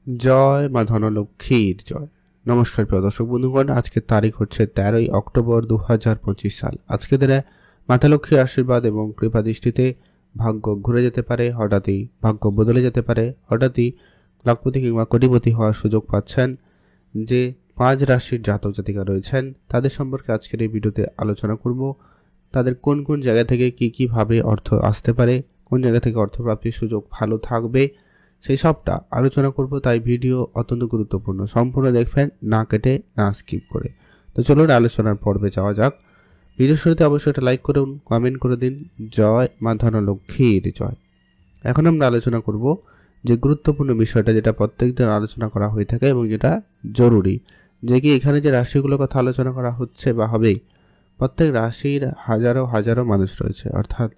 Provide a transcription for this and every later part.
জয় মা ধনলক্ষ্মীর জয়। নমস্কার প্রিয় দর্শক বন্ধুগণ, আজকের তারিখ হচ্ছে 13ই অক্টোবর 2025 সাল। আজকে দিনে মাতা লক্ষ্মীর আশীর্বাদ এবং কৃপা দৃষ্টিতে ভাগ্য ঘুরে যেতে পারে, হঠাৎই ভাগ্য বদলে যেতে পারে, হঠাৎই লাখপতি কিংবা কোটিপতি হওয়ার সুযোগ পাচ্ছেন। যে 5 রাশির জাতক জাতিকা রয়েছেন তাদের সম্পর্কে আজকের এই ভিডিওতে আলোচনা করব। তাদের কোন কোন জায়গা থেকে কি ভাবে অর্থ আসতে পারে, কোন জায়গা থেকে অর্থপ্রাপ্তির সুযোগ ভালো থাকবে, সেই সবটা আলোচনা করব। তাই ভিডিও অত্যন্ত গুরুত্বপূর্ণ, সম্পূর্ণ দেখবেন, না কেটে না স্কিপ করে। তো চলুন আলোচনার পর্বে যাওয়া যাক। ভিডিও শুরুতে অবশ্যই একটা লাইক করুন, কমেন্ট করে দিন জয় মা ধনলক্ষ্মীর জয়। এখন আমরা আলোচনা করব যে গুরুত্বপূর্ণ বিষয়টা, যেটা প্রত্যেকদিন আলোচনা করা হয়ে থাকে এবং যেটা জরুরি, যে কি এখানে যে রাশিগুলোর কথা আলোচনা করা হচ্ছে বা হবেই, প্রত্যেক রাশির হাজারো হাজারো মানুষ রয়েছে। অর্থাৎ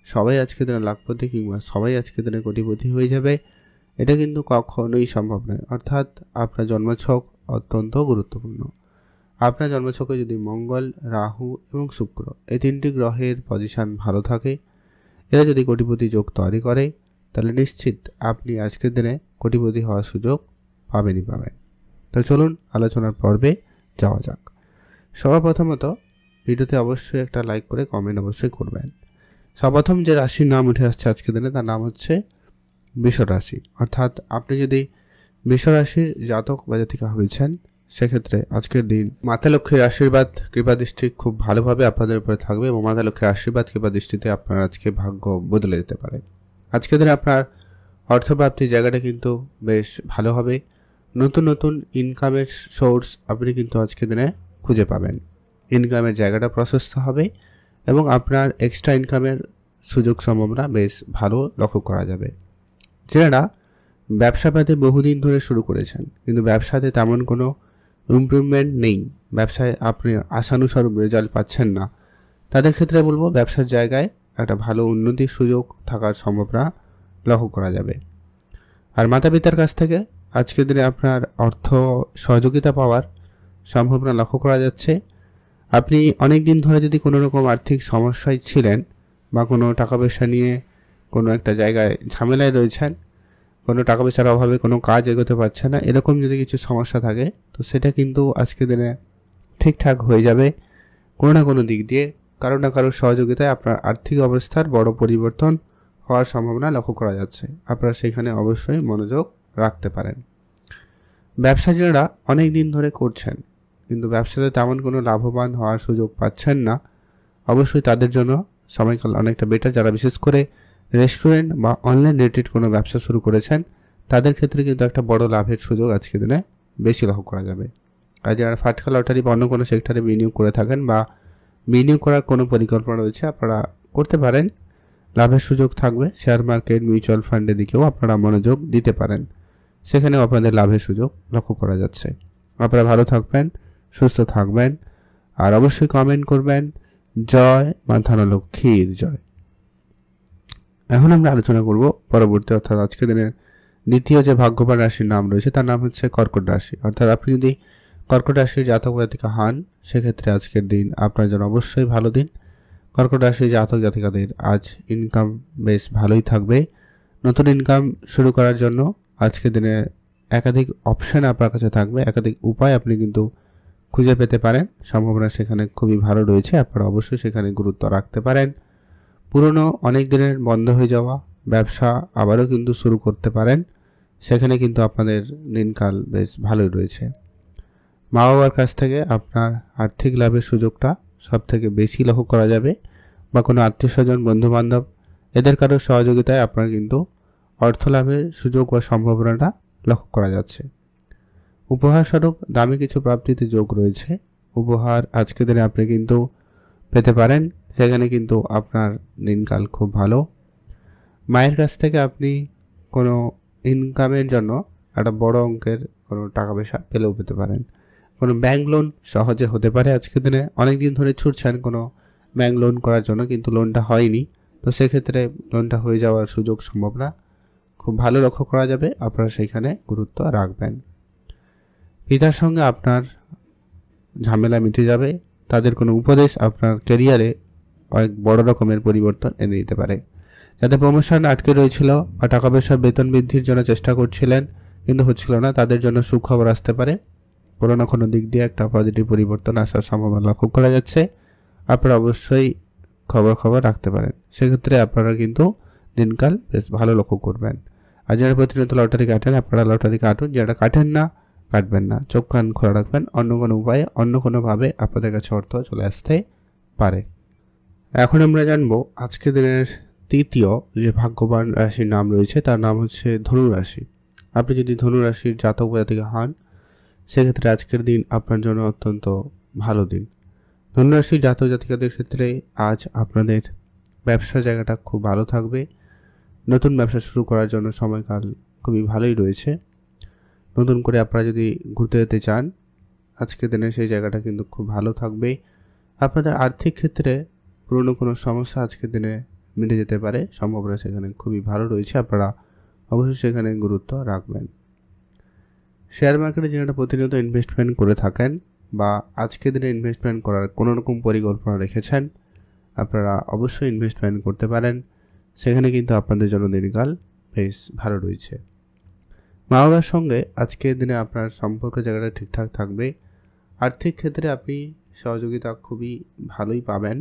সবাই আজকে দিনে লাখপতি কিংবা সবাই আজকে দিনে কোটিপতি হয়ে যাবে, এটা কিন্তু কখনোই সম্ভব নয়। অর্থাৎ আপনার জন্মছক অত্যন্ত গুরুত্বপূর্ণ। আপনার জন্মছকে যদি মঙ্গল, রাহু এবং শুক্র এই 3টি গ্রহের পজিশন ভালো থাকে, এরা যদি কোটিপতি যোগ তৈরি করে, তাহলে নিশ্চিত আপনি আজকের দিনে কোটিপতি হওয়ার সুযোগ পাবেনই পাবেন। তো চলুন আলোচনার পর্বে যাওয়া যাক। সবার প্রথমত ভিডিওতে অবশ্যই একটা লাইক করে কমেন্ট অবশ্যই করবেন। সর্বপ্রথম যে রাশির নাম উঠে আসছে আজকের দিনে, তার নাম হচ্ছে বৃষ রাশি। অর্থাৎ আপনি যদি বৃষ রাশির জাতক বা জাতিকা হয়েছেন, সেক্ষেত্রে আজকের দিন মাতা লক্ষ্মীর আশীর্বাদ কৃপা দৃষ্টি খুব ভালোভাবে আপনাদের উপরে থাকবে এবং মাতা লক্ষ্মীর আশীর্বাদ কৃপা দৃষ্টিতে আপনার আজকে ভাগ্য বদলে যেতে পারে। আজকের দিনে আপনার অর্থপ্রাপ্তির জায়গাটা কিন্তু বেশ ভালো হবে। নতুন নতুন ইনকামের সোর্স আপনি কিন্তু আজকের দিনে খুঁজে পাবেন। ইনকামের জায়গাটা প্রশস্ত হবে এবং আপনার এক্সট্রা ইনকামের সুযোগ সম্ভাবনা বেশ ভালো লক্ষ্য করা যাবে। যারা ব্যবসাপাতে বহুদিন ধরে শুরু করেছেন কিন্তু ব্যবসাতে তেমন কোনো ইমপ্রুভমেন্ট নেই, ব্যবসায় আপনি আশানুসারূপ রেজাল্ট পাচ্ছেন না, তাদের ক্ষেত্রে বলবো ব্যবসার জায়গায় একটা ভালো উন্নতির সুযোগ থাকার সম্ভাবনা লক্ষ্য করা যাবে। আর মাতা পিতার কাছ থেকে আজকের দিনে আপনার অর্থ সহযোগিতা পাওয়ার সম্ভাবনা লক্ষ্য করা যাচ্ছে। আপনি অনেক দিন ধরে যদি কোনো রকম আর্থিক সমস্যায় ছিলেন বা কোনো টাকা পয়সা নিয়ে কোনো একটা জায়গায় ঝামেলায় রয়েছেন, কোনো টাকা পয়সার অভাবে কোনো কাজ এগোতে পারছে না, এরকম যদি কিছু সমস্যা থাকে, তো সেটা কিন্তু আজকের দিনে ঠিকঠাক হয়ে যাবে কোনো না কোনো দিক দিয়ে। কারো না কারোর সহযোগিতায় আপনার আর্থিক অবস্থার বড় পরিবর্তন হওয়ার সম্ভাবনা লক্ষ্য করা যাচ্ছে। আপনারা সেখানে অবশ্যই মনোযোগ রাখতে পারেন। ব্যবসা যারা অনেক দিন ধরে করছেন কিন্তু ব্যবসাতে তেমন কোনো লাভবান হওয়ার সুযোগ পাচ্ছেন না, অবশ্যই তাদের জন্য সময়কাল অনেকটা বেটার। যারা বিশেষ করে রেস্টুরেন্ট বা অনলাইন রিলেটেড কোনো ব্যবসা শুরু করেছেন, তাদের ক্ষেত্রে কিন্তু একটা বড় লাভের সুযোগ আজকে দিনে বেশি লক্ষ্য করা যাবে। আর যারা ফাটকা লটারি বা অন্য কোনো সেক্টরে বিনিয়োগ করে থাকেন বা বিনিয়োগ করার কোনো পরিকল্পনা রয়েছে, আপনারা করতে পারেন, লাভের সুযোগ থাকবে। শেয়ার মার্কেট, মিউচুয়াল ফান্ডের দিকেও আপনারা মনোযোগ দিতে পারেন, সেখানেও আপনাদের লাভের সুযোগ লক্ষ্য করা যাচ্ছে। আপনারা ভালো থাকবেন, সুস্থ থাকবেন, আর অবশ্যই কমেন্ট করবেন জয় মা ধনলক্ষ্মীর জয়। এখন আমরা আলোচনা করব পরবর্তী, অর্থাৎ আজকের দিনের দ্বিতীয় যে ভাগ্যবান রাশির নাম রয়েছে তার নাম হচ্ছে কর্কট রাশি। অর্থাৎ আপনি যদি কর্কট রাশির জাতক জাতিকা হন, সেক্ষেত্রে আজকের দিন আপনার জন্য অবশ্যই ভালো দিন। কর্কট রাশির জাতক জাতিকাদের আজ ইনকাম বেশ ভালোই থাকবে। নতুন ইনকাম শুরু করার জন্য আজকের দিনে একাধিক অপশান আপনার কাছে থাকবে, একাধিক উপায় আপনি কিন্তু খুঁজে পেতে পারেন। সম্ভাবনা সেখানে খুবই ভালো রয়েছে, আপনারা অবশ্যই সেখানে গুরুত্ব রাখতে পারেন। পুরনো অনেক দিনের বন্ধ হয়ে যাওয়া ব্যবসা আবারও কিন্তু শুরু করতে পারেন, সেখানে কিন্তু আপনাদের দিনকাল বেশ ভালোই রয়েছে। মা বাবার কাছ থেকে আপনার আর্থিক লাভের সুযোগটা সব থেকে বেশি লক্ষ্য করা যাবে, বা কোনো আত্মীয় স্বজন, বন্ধুবান্ধব, এদের কারোর সহযোগিতায় আপনার কিন্তু অর্থ লাভের সুযোগ বা সম্ভাবনাটা লক্ষ্য করা যাচ্ছে। উপহার স্বরূপ দামি কিছু প্রাপ্তিতে যোগ রয়েছে, উপহার আজকের দিনে আপনি কিন্তু পেতে পারেন, সেখানে কিন্তু আপনার দিনকাল খুব ভালো। মায়ের কাছ থেকে আপনি কোনো ইনকামের জন্য একটা বড় অঙ্কের কোনো টাকা পয়সা পেলেও পেতে পারেন। কোনো ব্যাংক লোন সহজে হতে পারে। আজকের দিনে অনেক দিন ধরে ছুটছেন কোনো ব্যাংক লোন করার জন্য, কিন্তু লোনটা হয়নি, তো সেক্ষেত্রে লোনটা হয়ে যাওয়ার সুযোগ সম্ভাবনা খুব ভালো লক্ষ্য করা যাবে। আপনারা সেইখানে গুরুত্ব রাখবেন। পিতার সঙ্গে আপনার ঝামেলা মিটে যাবে, তাদের কোনো উপদেশ আপনার ক্যারিয়ারে অনেক বড় রকমের পরিবর্তন এনে দিতে পারে। যাদের প্রমোশন আটকে রয়েছিল বা টাকা পয়সার বেতন বৃদ্ধির জন্য চেষ্টা করছিলেন কিন্তু হচ্ছিল না, তাদের জন্য সুখবর আসতে পারে। কোনো না কোনো দিক দিয়ে একটা পজিটিভ পরিবর্তন আসার সম্ভাবনা লক্ষ্য করা যাচ্ছে। আপনারা অবশ্যই খবর রাখতে পারেন। সেক্ষেত্রে আপনারা কিন্তু দিনকাল বেশ ভালো লক্ষ্য করবেন। আর যারা প্রতিনিয়ত লটারি কাটেন, আপনারা লটারি কাটুন, যারা কাটেন না কাটবেন না, চোখ কান খোলা রাখবেন। অন্য কোনো উপায়ে অন্য কোনোভাবে আপনাদের কাছে অর্থ চলে আসতে পারে। এখন আমরা জানবো আজকের দিনের তৃতীয় যে ভাগ্যবান রাশির নাম রয়েছে তার নাম হচ্ছে ধনু রাশি। আপনি যদি ধনু রাশির জাতক বা জাতিকা হন, সেক্ষেত্রে আজকের দিন আপনার জন্য অত্যন্ত ভালো দিন। ধনু রাশির জাতক জাতিকাদের ক্ষেত্রে আজ আপনাদের ব্যবসার জায়গাটা খুব ভালো থাকবে। নতুন ব্যবসা শুরু করার জন্য সময়কাল খুবই ভালোই রয়েছে। নতুন করে আপনারা যদি ঘুরতে যেতে চান, আজকের দিনে সেই জায়গাটা কিন্তু খুব ভালো থাকবে। আপনাদের আর্থিক ক্ষেত্রে পুরনো কোনো সমস্যা আজকের দিনে মিটে যেতে পারে, সম্ভাবনা সেখানে খুবই ভালো রয়েছে। আপনারা অবশ্যই সেখানে গুরুত্ব রাখবেন। শেয়ার মার্কেটে যেটা প্রতিনিয়ত ইনভেস্টমেন্ট করে থাকেন বা আজকের দিনে ইনভেস্টমেন্ট করার কোনো রকম পরিকল্পনা রেখেছেন, আপনারা অবশ্যই ইনভেস্টমেন্ট করতে পারেন। সেখানে কিন্তু আপনাদের জন্য দিনকাল বেশ ভালো রয়েছে। মা বাবার সঙ্গে আজকের দিনে আপনার সম্পর্কের জায়গাটা ঠিকঠাক থাকবে। আর্থিক ক্ষেত্রে আপনি সহযোগিতা খুবই ভালোই পাবেন।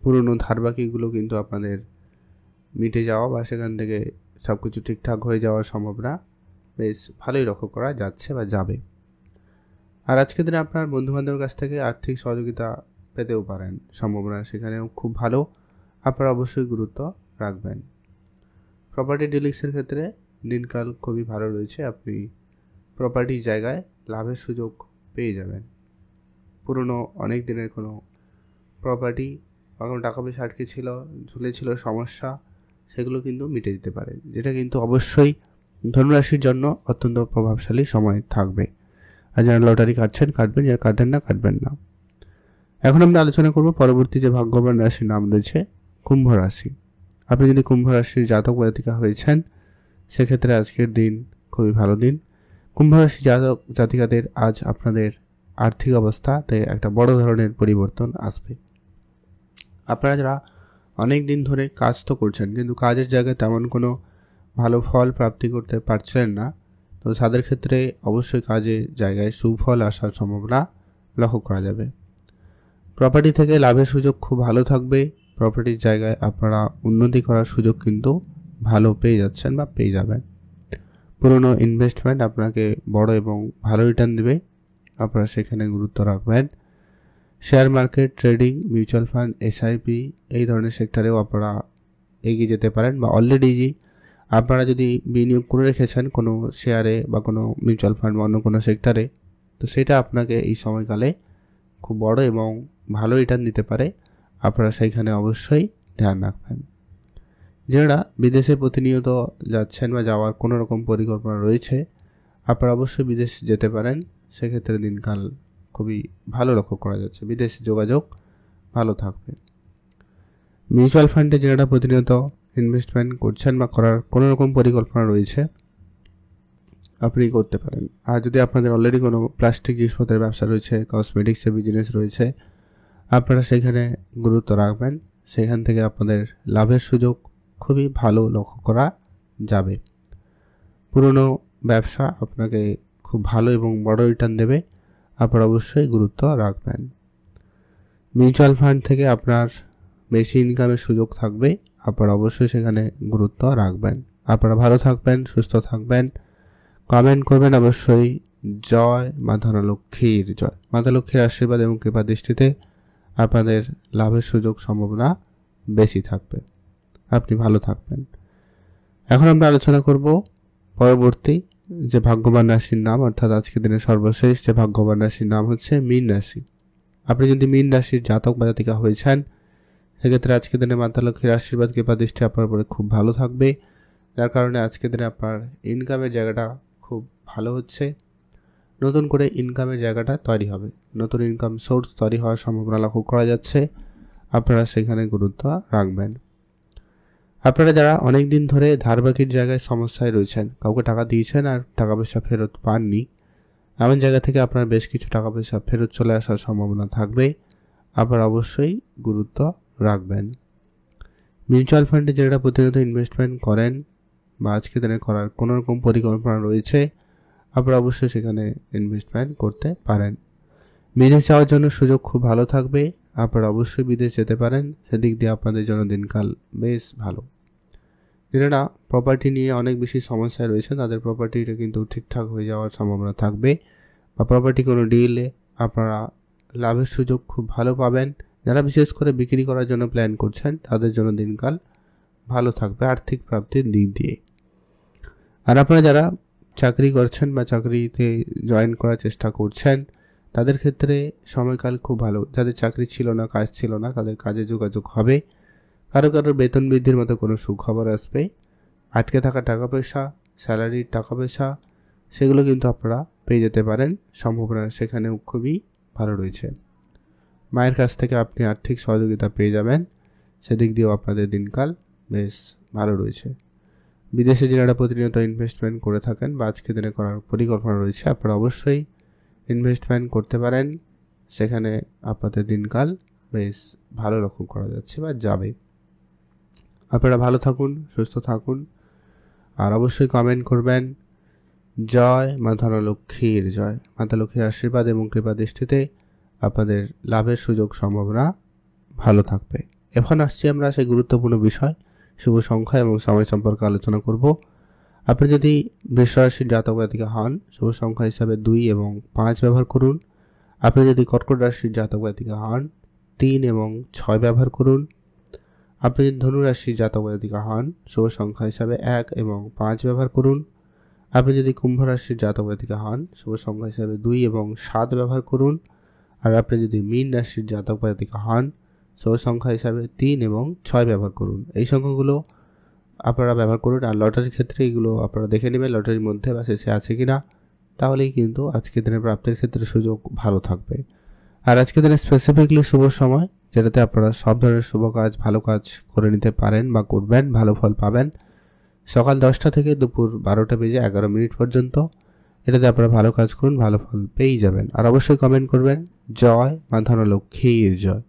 পুরনো ধারবাকিগুলো কিন্তু আপনাদের মিটে যাওয়া বা সেখান থেকে সব কিছু ঠিকঠাক হয়ে যাওয়ার সম্ভাবনা বেশ ভালোই লক্ষ্য করা যাচ্ছে বা যাবে। আর আজকের দিনে আপনার বন্ধুবান্ধবের কাছ থেকে আর্থিক সহযোগিতা পেতেও পারেন, সম্ভাবনা সেখানেও খুব ভালো। আপনারা অবশ্যই গুরুত্ব রাখবেন। প্রপার্টি ডিলিংসের ক্ষেত্রে দিনকাল খুবই ভালো রয়েছে। আপনি প্রপার্টি জায়গায় লাভের সুযোগ পেয়ে যাবেন। পুরনো অনেক দিনের কোনো প্রপার্টি বা কোনো টাকা পয়সা আটকে ছিল, ঝুলেছিল সমস্যা, সেগুলো কিন্তু মিটে যেতে পারে, যেটা কিন্তু অবশ্যই ধনুরাশির জন্য অত্যন্ত প্রভাবশালী সময় থাকবে। আর যারা লটারি কাটছেন কাটবেন, যারা কাটেন না কাটবেন না। এখন আমরা আলোচনা করব পরবর্তী যে ভাগ্যবান রাশির নাম রয়েছে কুম্ভ রাশি। আপনি যদি কুম্ভ রাশির জাতক বা জাতিকা হয়েছেন, সেক্ষেত্রে আজকের দিন খুবই ভালো দিন। কুম্ভ রাশির জাতক জাতিকাদের আজ আপনাদের আর্থিক অবস্থাতে একটা বড় ধরনের পরিবর্তন আসবে। আপনারা যারা অনেক দিন ধরে কাজ তো করছেন কিন্তু কাজের জায়গায় তেমন কোনো ভালো ফল প্রাপ্তি করতে পারছেন না, তো তাদের ক্ষেত্রে অবশ্যই কাজের জায়গায় সুফল আসার সম্ভাবনা লক্ষ্য করা যাবে। প্রপার্টি থেকে লাভের সুযোগ খুব ভালো থাকবে। প্রপার্টির জায়গায় আপনারা উন্নতি করার সুযোগ কিন্তু ভালো পেয়ে যাচ্ছেন বা পেয়ে যাবেন। পুরনো ইনভেস্টমেন্ট আপনাকে বড় এবং ভালো রিটার্ন দেবে, আপনারা সেখানে গুরুত্ব রাখবেন। Share market, trading, mutual fund, SIP এই ধরনের সেক্টরেও আপনারা এগিয়ে যেতে পারেন বা অলরেডি আপনারা যদি বিনিয়োগ করে রেখেছেন কোনো শেয়ারে বা কোনো মিউচুয়াল ফান্ড বা অন্য কোনো সেক্টরে, তো সেটা আপনাকে এই সময়কালে খুব বড় এবং ভালো রিটার্ন দিতে পারে। আপনারা সেইখানে অবশ্যই ধ্যান রাখবেন। যারা বিদেশে প্রতিনিয়ত যাচ্ছেন বা যাওয়ার কোনো রকম পরিকল্পনা রয়েছে, আপনারা অবশ্যই বিদেশ যেতে পারেন। সেক্ষেত্রে দিনকাল খুবই ভালো লক্ষ্য করা যাচ্ছে, বিদেশে যোগাযোগ ভালো থাকবে। মিউচুয়াল ফান্ডে যারা প্রতিনিয়ত ইনভেস্টমেন্ট করছেন বা করার কোনো রকম পরিকল্পনা রয়েছে, আপনি করতে পারেন। আর যদি আপনাদের অলরেডি কোনো প্লাস্টিক জিনিসপত্রের ব্যবসা রয়েছে, কসমেটিক্সের বিজনেস রয়েছে, আপনারা সেখানে গুরুত্ব রাখবেন। সেখান থেকে আপনাদের লাভের সুযোগ খুবই ভালো লক্ষ্য করা যাবে। পুরনো ব্যবসা আপনাকে খুব ভালো এবং বড় রিটার্ন দেবে, আপনারা অবশ্যই গুরুত্ব রাখবেন। মিউচুয়াল ফান্ড থেকে আপনার বেশি ইনকামের সুযোগ থাকবে, আপনারা অবশ্যই সেখানে গুরুত্ব রাখবেন। আপনারা ভালো থাকবেন, সুস্থ থাকবেন। কমেন্ট করবেন অবশ্যই জয় মা ধনলক্ষ্মীর জয়। মাতা লক্ষ্মীর আশীর্বাদ এবং কৃপা দৃষ্টিতে আপনাদের লাভের সুযোগ সম্ভাবনা বেশি থাকবে। আপনি ভালো থাকবেন। এখন আমরা আলোচনা করব পরবর্তী যে ভাগ্যবান রাশির নাম, অর্থাৎ আজকের দিনের সর্বশেষ যে ভাগ্যবান রাশির নাম হচ্ছে মীন রাশি। আপনি যদি মীন রাশির জাতক বা জাতিকা হয়েছেন, সেক্ষেত্রে আজকের দিনে মাতা লক্ষ্মীর আশীর্বাদ কৃপা দৃষ্টি আপনার উপরে খুব ভালো থাকবে, যার কারণে আজকের দিনে আপনার ইনকামের জায়গাটা খুব ভালো হচ্ছে। নতুন করে ইনকামের জায়গাটা তৈরি হবে, নতুন ইনকাম সোর্স তৈরি হওয়ার সম্ভাবনা লক্ষ্য করা যাচ্ছে। আপনারা সেখানে গুরুত্ব রাখবেন। আপনারা যারা অনেক দিন ধরে ধারবাকির জায়গায় সমস্যায় রয়েছেন, কাউকে টাকা দিয়েছেন আর টাকা পয়সা ফেরত পাননি, এমন জায়গা থেকে আপনার বেশ কিছু টাকা পয়সা ফেরত চলে আসার সম্ভাবনা থাকবে, আপনারা অবশ্যই গুরুত্ব রাখবেন। মিউচুয়াল ফান্ডে যারা প্রতিনিয়ত ইনভেস্টমেন্ট করেন, বা আজকে দিনে করার কোনো রকম পরিকল্পনা রয়েছে, আপনারা অবশ্যই সেখানে ইনভেস্টমেন্ট করতে পারেন। বিদেশ যাওয়ার জন্য সুযোগ খুব ভালো থাকবে, আপনারা অবশ্যই বিদেশ যেতে পারেন, সেদিক দিয়ে আপনাদের জন্য দিনকাল বেশ ভালো। যারা প্রপার্টি নিয়ে অনেক বেশি সমস্যায় রয়েছে তাদের প্রপার্টিটা কিন্তু ঠিকঠাক হয়ে যাওয়ার সম্ভাবনা থাকবে, বা প্রপার্টি কোনো ডিলে আপনারা লাভের সুযোগ খুব ভালো পাবেন। যারা বিশেষ করে বিক্রি করার জন্য প্ল্যান করছেন তাদের জন্য দিনকাল ভালো থাকবে আর্থিক প্রাপ্তির দিক দিয়ে। আর আপনারা যারা চাকরি করছেন বা চাকরিতে জয়েন করার চেষ্টা করছেন তাদের ক্ষেত্রে সময়কাল খুব ভালো। যাদের চাকরি ছিল না, কাজ ছিল না, তাদের কাজে যোগাযোগ হবে। কারোর বেতন বৃদ্ধির মতো কোনো সুখবর আসবে। আটকে থাকা টাকা পয়সা, স্যালারির টাকা পয়সা, সেগুলো কিন্তু আপনারা পেয়ে যেতে পারেন, সম্ভাবনা সেখানেও খুবই ভালো রয়েছে। মায়ের কাছ থেকে আপনি আর্থিক সহযোগিতা পেয়ে যাবেন, সেদিক দিয়েও আপনাদের দিনকাল বেশ ভালো রয়েছে। বিদেশে যারা প্রতিনিয়ত ইনভেস্টমেন্ট করে থাকেন বা আজকে দিনে করার পরিকল্পনা রয়েছে, আপনারা অবশ্যই ইনভেস্টমেন্ট করতে পারেন, সেখানে আপনাদের দিনকাল বেশ ভালো লক্ষ্য করা যাচ্ছে বা যাবে। আপনারা ভালো থাকুন, সুস্থ থাকুন, আর অবশ্যই কমেন্ট করবেন জয় মা ধনলক্ষ্মীর জয়। মাতা লক্ষ্মীর আশীর্বাদ এবং কৃপা দৃষ্টিতে আপনাদের লাভের সুযোগ সম্ভাবনা ভালো থাকবে। এখন আসছি আমরা সেই গুরুত্বপূর্ণ বিষয় শুভ সংখ্যা এবং সময় সম্পর্কে আলোচনা করব। আপনি যদি বৃষ রাশির জাতক জাতিকা হন, শুভ সংখ্যা হিসাবে 2 এবং 5 ব্যবহার করুন। আপনি যদি কর্কট রাশির জাতক জাতিকা হন, 3 এবং 6 ব্যবহার করুন। আপনি যদি ধনু রাশির জাতক জাতিকা হন, শুভ সংখ্যা হিসাবে 1 এবং 5 ব্যবহার করুন। আপনি যদি কুম্ভ রাশির জাতক জাতিকা হন, শুভ সংখ্যা হিসাবে 2 এবং 7 ব্যবহার করুন। আর আপনি যদি মীন রাশির জাতক জাতিকা হন, শুভ সংখ্যা হিসাবে 3 এবং 6 ব্যবহার করুন। এই সংখ্যাগুলো আপনারা ব্যবহার করুন। আর লটারির ক্ষেত্রে এগুলো আপনারা দেখে নেবেন লটারির মধ্যে বা শেষে আছে কিনা, তাহলেই কিন্তু আজকের দিনের প্রাপ্তির ক্ষেত্রে সুযোগ ভালো থাকবে। আর আজকের দিনে স্পেসিফিকলি শুভ সময়, যেটাতে আপনারা সব ধরনের শুভ কাজ, ভালো কাজ করে নিতে পারেন বা করবেন, ভালো ফল পাবেন, সকাল 10টা থেকে দুপুর 12টা বেজে 11 মিনিট পর্যন্ত। এটাতে আপনারা ভালো কাজ করুন, ভালো ফল পেয়েই যাবেন। আর অবশ্যই কমেন্ট করবেন জয় মা ধনলক্ষ্মীর জয়।